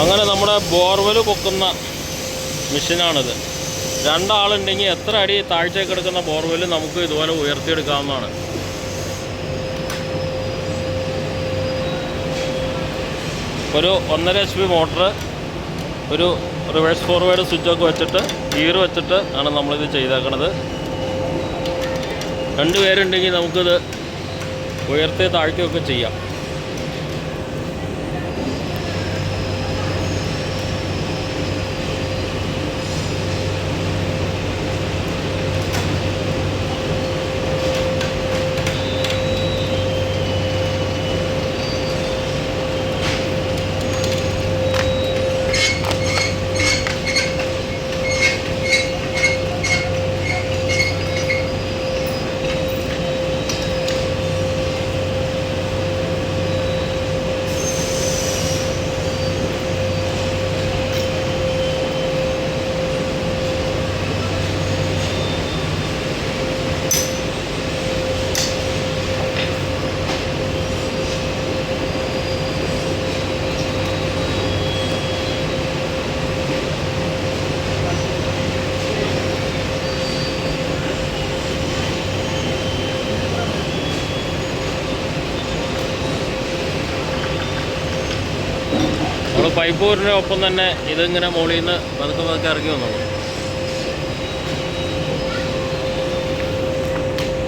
അങ്ങനെ നമ്മുടെ ബോർവെൽ പൊക്കുന്ന മെഷീനാണിത്. രണ്ടാളുണ്ടെങ്കിൽ എത്ര അടി താഴ്ചയൊക്കെ എടുക്കുന്ന ബോർവെൽ നമുക്ക് ഇതുപോലെ ഉയർത്തിയെടുക്കാവുന്നതാണ്. ഒരു 1.5 HP മോട്ടർ, ഒരു റിവേഴ്സ് ഫോർവേഡ് സ്വിച്ചൊക്കെ വെച്ചിട്ട് ഗിയർ വെച്ചിട്ട് ആണ് നമ്മളിത് ചെയ്തേക്കണത്. 2 പേരുണ്ടെങ്കിൽ നമുക്കിത് ഉയർത്തി താഴ്ത്തിയൊക്കെ ചെയ്യാം. നമ്മൾ പൈപ്പ് ഊരിൻ്റെ ഒപ്പം തന്നെ ഇതിങ്ങനെ മുകളിൽ നിന്ന് പതുക്കെ ഇറങ്ങി വന്നോളൂ.